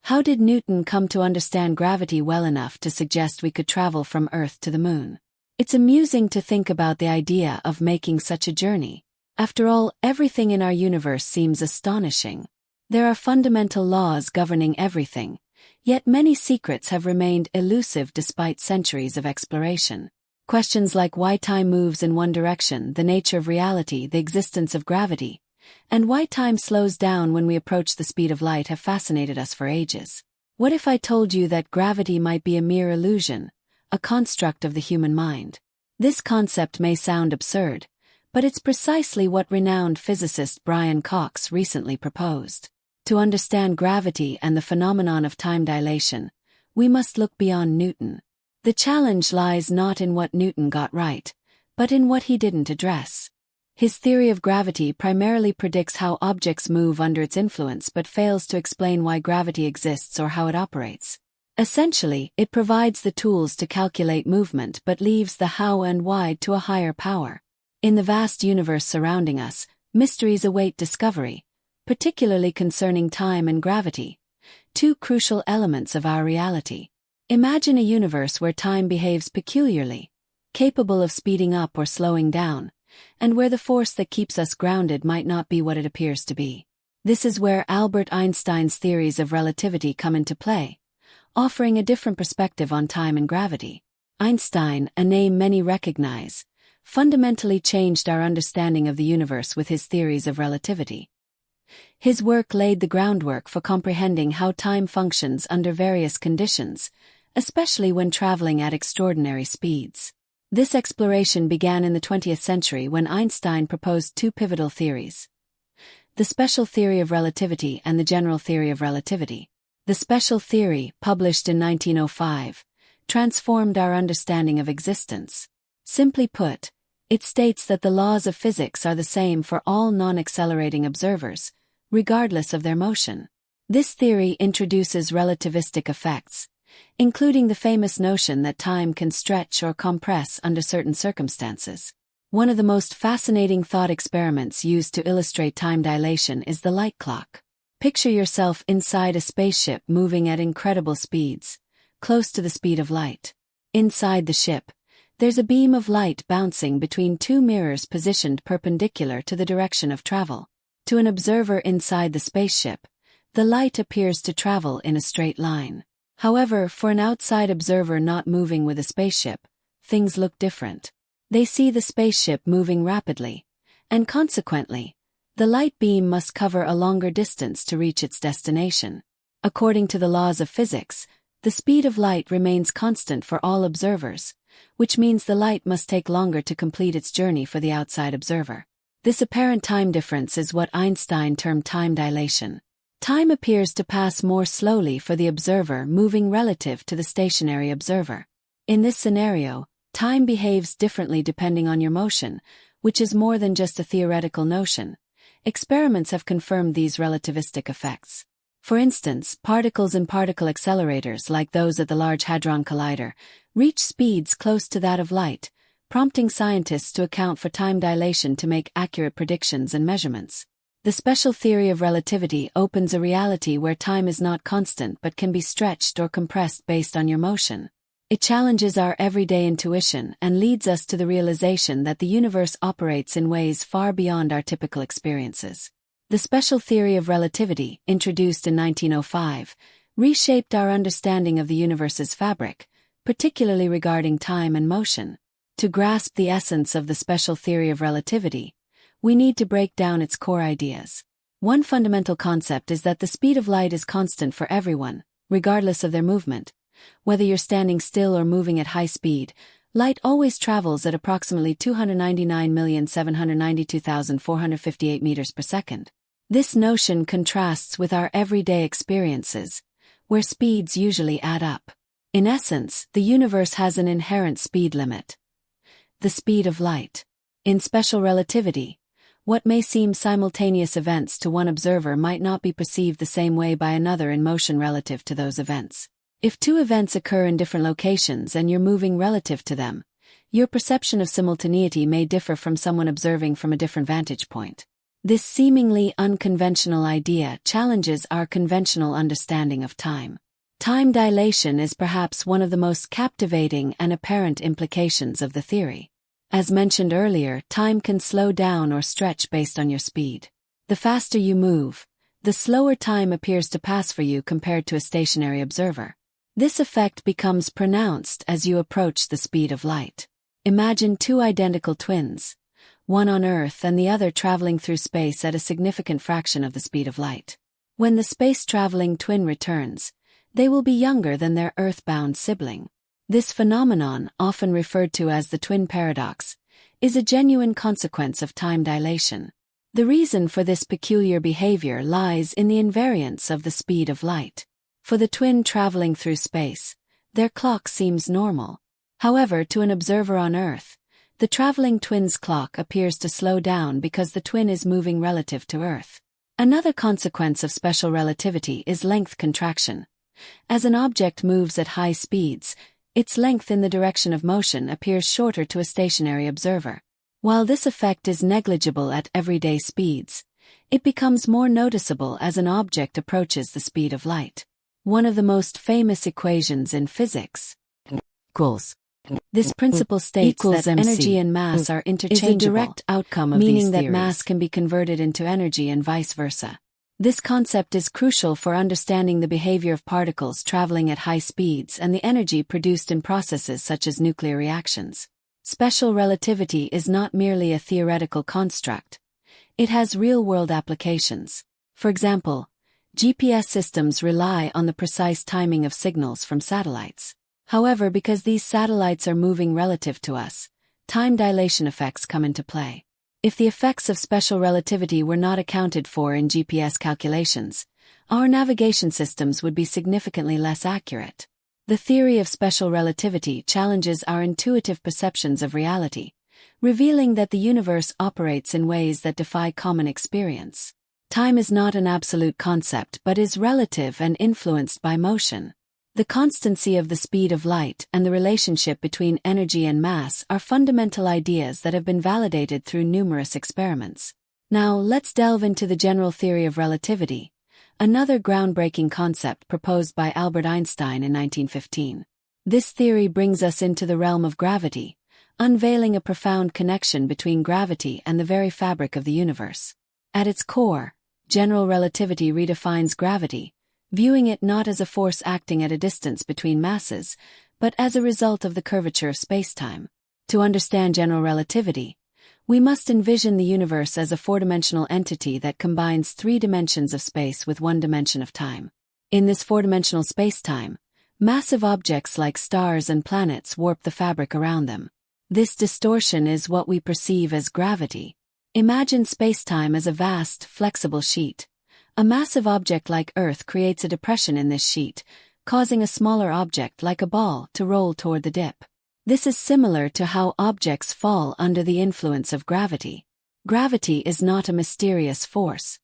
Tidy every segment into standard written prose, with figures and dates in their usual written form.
How did Newton come to understand gravity well enough to suggest we could travel from Earth to the Moon? It's amusing to think about the idea of making such a journey. After all, everything in our universe seems astonishing. There are fundamental laws governing everything, yet many secrets have remained elusive despite centuries of exploration. Questions like why time moves in one direction, the nature of reality, the existence of gravity, and why time slows down when we approach the speed of light have fascinated us for ages. What if I told you that gravity might be a mere illusion, a construct of the human mind? This concept may sound absurd, but it's precisely what renowned physicist Brian Cox recently proposed. To understand gravity and the phenomenon of time dilation, we must look beyond Newton. The challenge lies not in what Newton got right, but in what he didn't address. His theory of gravity primarily predicts how objects move under its influence but fails to explain why gravity exists or how it operates. Essentially, it provides the tools to calculate movement but leaves the how and why to a higher power. In the vast universe surrounding us, mysteries await discovery, particularly concerning time and gravity, two crucial elements of our reality. Imagine a universe where time behaves peculiarly, capable of speeding up or slowing down, and where the force that keeps us grounded might not be what it appears to be. This is where Albert Einstein's theories of relativity come into play, offering a different perspective on time and gravity. Einstein, a name many recognize, fundamentally changed our understanding of the universe with his theories of relativity. His work laid the groundwork for comprehending how time functions under various conditions, especially when traveling at extraordinary speeds. This exploration began in the 20th century when Einstein proposed two pivotal theories: the special theory of relativity and the general theory of relativity. The special theory, published in 1905, transformed our understanding of existence. Simply put, it states that the laws of physics are the same for all non-accelerating observers, regardless of their motion. This theory introduces relativistic effects, including the famous notion that time can stretch or compress under certain circumstances. One of the most fascinating thought experiments used to illustrate time dilation is the light clock. Picture yourself inside a spaceship moving at incredible speeds, close to the speed of light. Inside the ship, there's a beam of light bouncing between two mirrors positioned perpendicular to the direction of travel. To an observer inside the spaceship, the light appears to travel in a straight line. However, for an outside observer not moving with a spaceship, things look different. They see the spaceship moving rapidly, and consequently, the light beam must cover a longer distance to reach its destination. According to the laws of physics, the speed of light remains constant for all observers, which means the light must take longer to complete its journey for the outside observer. This apparent time difference is what Einstein termed time dilation. Time appears to pass more slowly for the observer moving relative to the stationary observer. In this scenario, time behaves differently depending on your motion, which is more than just a theoretical notion. Experiments have confirmed these relativistic effects. For instance, particles in particle accelerators like those at the Large Hadron Collider reach speeds close to that of light, prompting scientists to account for time dilation to make accurate predictions and measurements. The special theory of relativity opens a reality where time is not constant but can be stretched or compressed based on your motion. It challenges our everyday intuition and leads us to the realization that the universe operates in ways far beyond our typical experiences. The special theory of relativity, introduced in 1905, reshaped our understanding of the universe's fabric, particularly regarding time and motion. To grasp the essence of the special theory of relativity, we need to break down its core ideas. One fundamental concept is that the speed of light is constant for everyone, regardless of their movement. Whether you're standing still or moving at high speed, light always travels at approximately 299,792,458 meters per second. This notion contrasts with our everyday experiences, where speeds usually add up. In essence, the universe has an inherent speed limit: the speed of light. In special relativity, what may seem simultaneous events to one observer might not be perceived the same way by another in motion relative to those events. If two events occur in different locations and you're moving relative to them, your perception of simultaneity may differ from someone observing from a different vantage point. This seemingly unconventional idea challenges our conventional understanding of time. Time dilation is perhaps one of the most captivating and apparent implications of the theory. As mentioned earlier, time can slow down or stretch based on your speed. The faster you move, the slower time appears to pass for you compared to a stationary observer. This effect becomes pronounced as you approach the speed of light. Imagine two identical twins, one on Earth and the other traveling through space at a significant fraction of the speed of light. When the space-traveling twin returns, they will be younger than their Earth-bound sibling. This phenomenon, often referred to as the twin paradox, is a genuine consequence of time dilation. The reason for this peculiar behavior lies in the invariance of the speed of light. For the twin traveling through space, their clock seems normal. However, to an observer on Earth, the traveling twin's clock appears to slow down because the twin is moving relative to Earth. Another consequence of special relativity is length contraction. As an object moves at high speeds, its length in the direction of motion appears shorter to a stationary observer. While this effect is negligible at everyday speeds, it becomes more noticeable as an object approaches the speed of light. One of the most famous equations in physics equals. This principle states that energy and mass are interchangeable, is a direct outcome of meaning that mass can be converted into energy and vice versa. This concept is crucial for understanding the behavior of particles traveling at high speeds and the energy produced in processes such as nuclear reactions. Special relativity is not merely a theoretical construct. It has real-world applications. For example, GPS systems rely on the precise timing of signals from satellites. However, because these satellites are moving relative to us, time dilation effects come into play. If the effects of special relativity were not accounted for in GPS calculations, our navigation systems would be significantly less accurate. The theory of special relativity challenges our intuitive perceptions of reality, revealing that the universe operates in ways that defy common experience. Time is not an absolute concept but is relative and influenced by motion. The constancy of the speed of light and the relationship between energy and mass are fundamental ideas that have been validated through numerous experiments. Now, let's delve into the general theory of relativity, another groundbreaking concept proposed by Albert Einstein in 1915. This theory brings us into the realm of gravity, unveiling a profound connection between gravity and the very fabric of the universe. At its core, general relativity redefines gravity, viewing it not as a force acting at a distance between masses, but as a result of the curvature of spacetime. To understand general relativity, we must envision the universe as a four-dimensional entity that combines three dimensions of space with one dimension of time. In this four-dimensional spacetime, massive objects like stars and planets warp the fabric around them. This distortion is what we perceive as gravity. Imagine spacetime as a vast, flexible sheet. A massive object like Earth creates a depression in this sheet, causing a smaller object like a ball to roll toward the dip. This is similar to how objects fall under the influence of gravity. Gravity is not a mysterious force.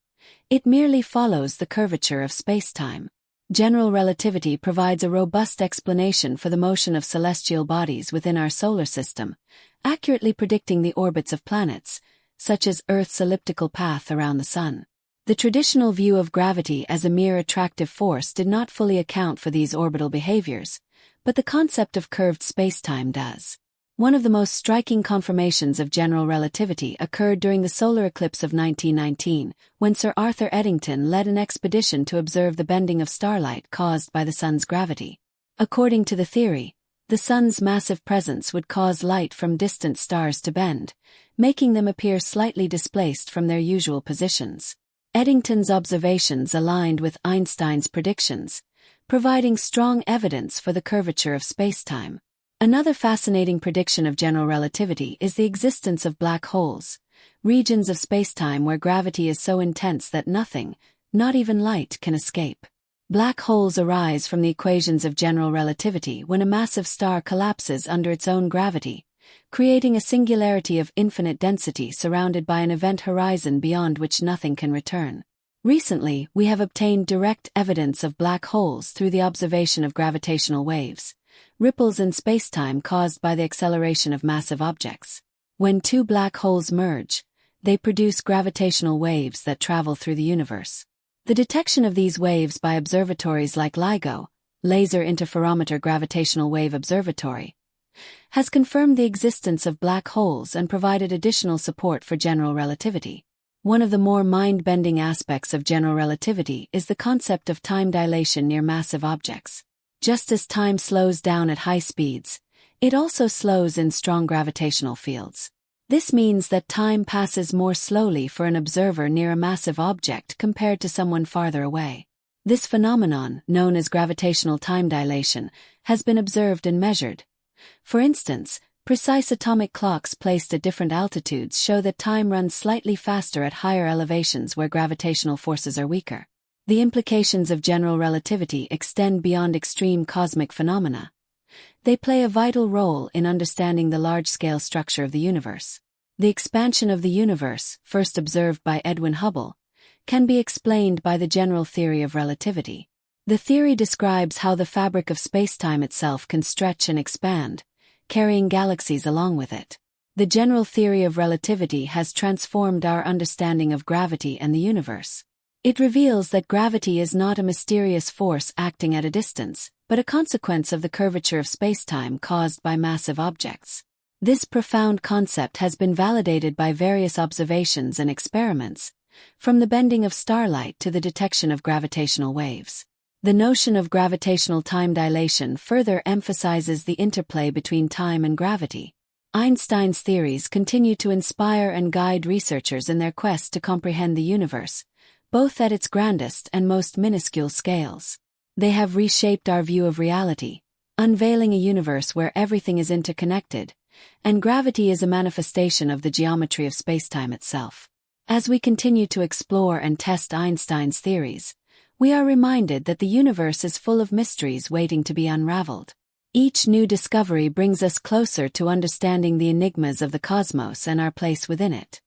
It merely follows the curvature of spacetime. General relativity provides a robust explanation for the motion of celestial bodies within our solar system, accurately predicting the orbits of planets, such as Earth's elliptical path around the Sun. The traditional view of gravity as a mere attractive force did not fully account for these orbital behaviors, but the concept of curved spacetime does. One of the most striking confirmations of general relativity occurred during the solar eclipse of 1919, when Sir Arthur Eddington led an expedition to observe the bending of starlight caused by the Sun's gravity. According to the theory, the Sun's massive presence would cause light from distant stars to bend, making them appear slightly displaced from their usual positions. Eddington's observations aligned with Einstein's predictions, providing strong evidence for the curvature of spacetime. Another fascinating prediction of general relativity is the existence of black holes, regions of spacetime where gravity is so intense that nothing, not even light, can escape. Black holes arise from the equations of general relativity when a massive star collapses under its own gravity, creating a singularity of infinite density surrounded by an event horizon beyond which nothing can return. Recently, we have obtained direct evidence of black holes through the observation of gravitational waves, ripples in spacetime caused by the acceleration of massive objects. When two black holes merge, They produce gravitational waves that travel through the universe. The detection of these waves by observatories like LIGO, Laser Interferometer Gravitational Wave Observatory, has confirmed the existence of black holes and provided additional support for general relativity. One of the more mind-bending aspects of general relativity is the concept of time dilation near massive objects. Just as time slows down at high speeds, it also slows in strong gravitational fields. This means that time passes more slowly for an observer near a massive object compared to someone farther away. This phenomenon, known as gravitational time dilation, has been observed and measured. For instance, precise atomic clocks placed at different altitudes show that time runs slightly faster at higher elevations where gravitational forces are weaker. The implications of general relativity extend beyond extreme cosmic phenomena. They play a vital role in understanding the large-scale structure of the universe. The expansion of the universe, first observed by Edwin Hubble, can be explained by the general theory of relativity. The theory describes how the fabric of spacetime itself can stretch and expand, carrying galaxies along with it. The general theory of relativity has transformed our understanding of gravity and the universe. It reveals that gravity is not a mysterious force acting at a distance, but a consequence of the curvature of spacetime caused by massive objects. This profound concept has been validated by various observations and experiments, from the bending of starlight to the detection of gravitational waves. The notion of gravitational time dilation further emphasizes the interplay between time and gravity. Einstein's theories continue to inspire and guide researchers in their quest to comprehend the universe, both at its grandest and most minuscule scales. They have reshaped our view of reality, unveiling a universe where everything is interconnected, and gravity is a manifestation of the geometry of spacetime itself. As we continue to explore and test Einstein's theories, we are reminded that the universe is full of mysteries waiting to be unraveled. Each new discovery brings us closer to understanding the enigmas of the cosmos and our place within it.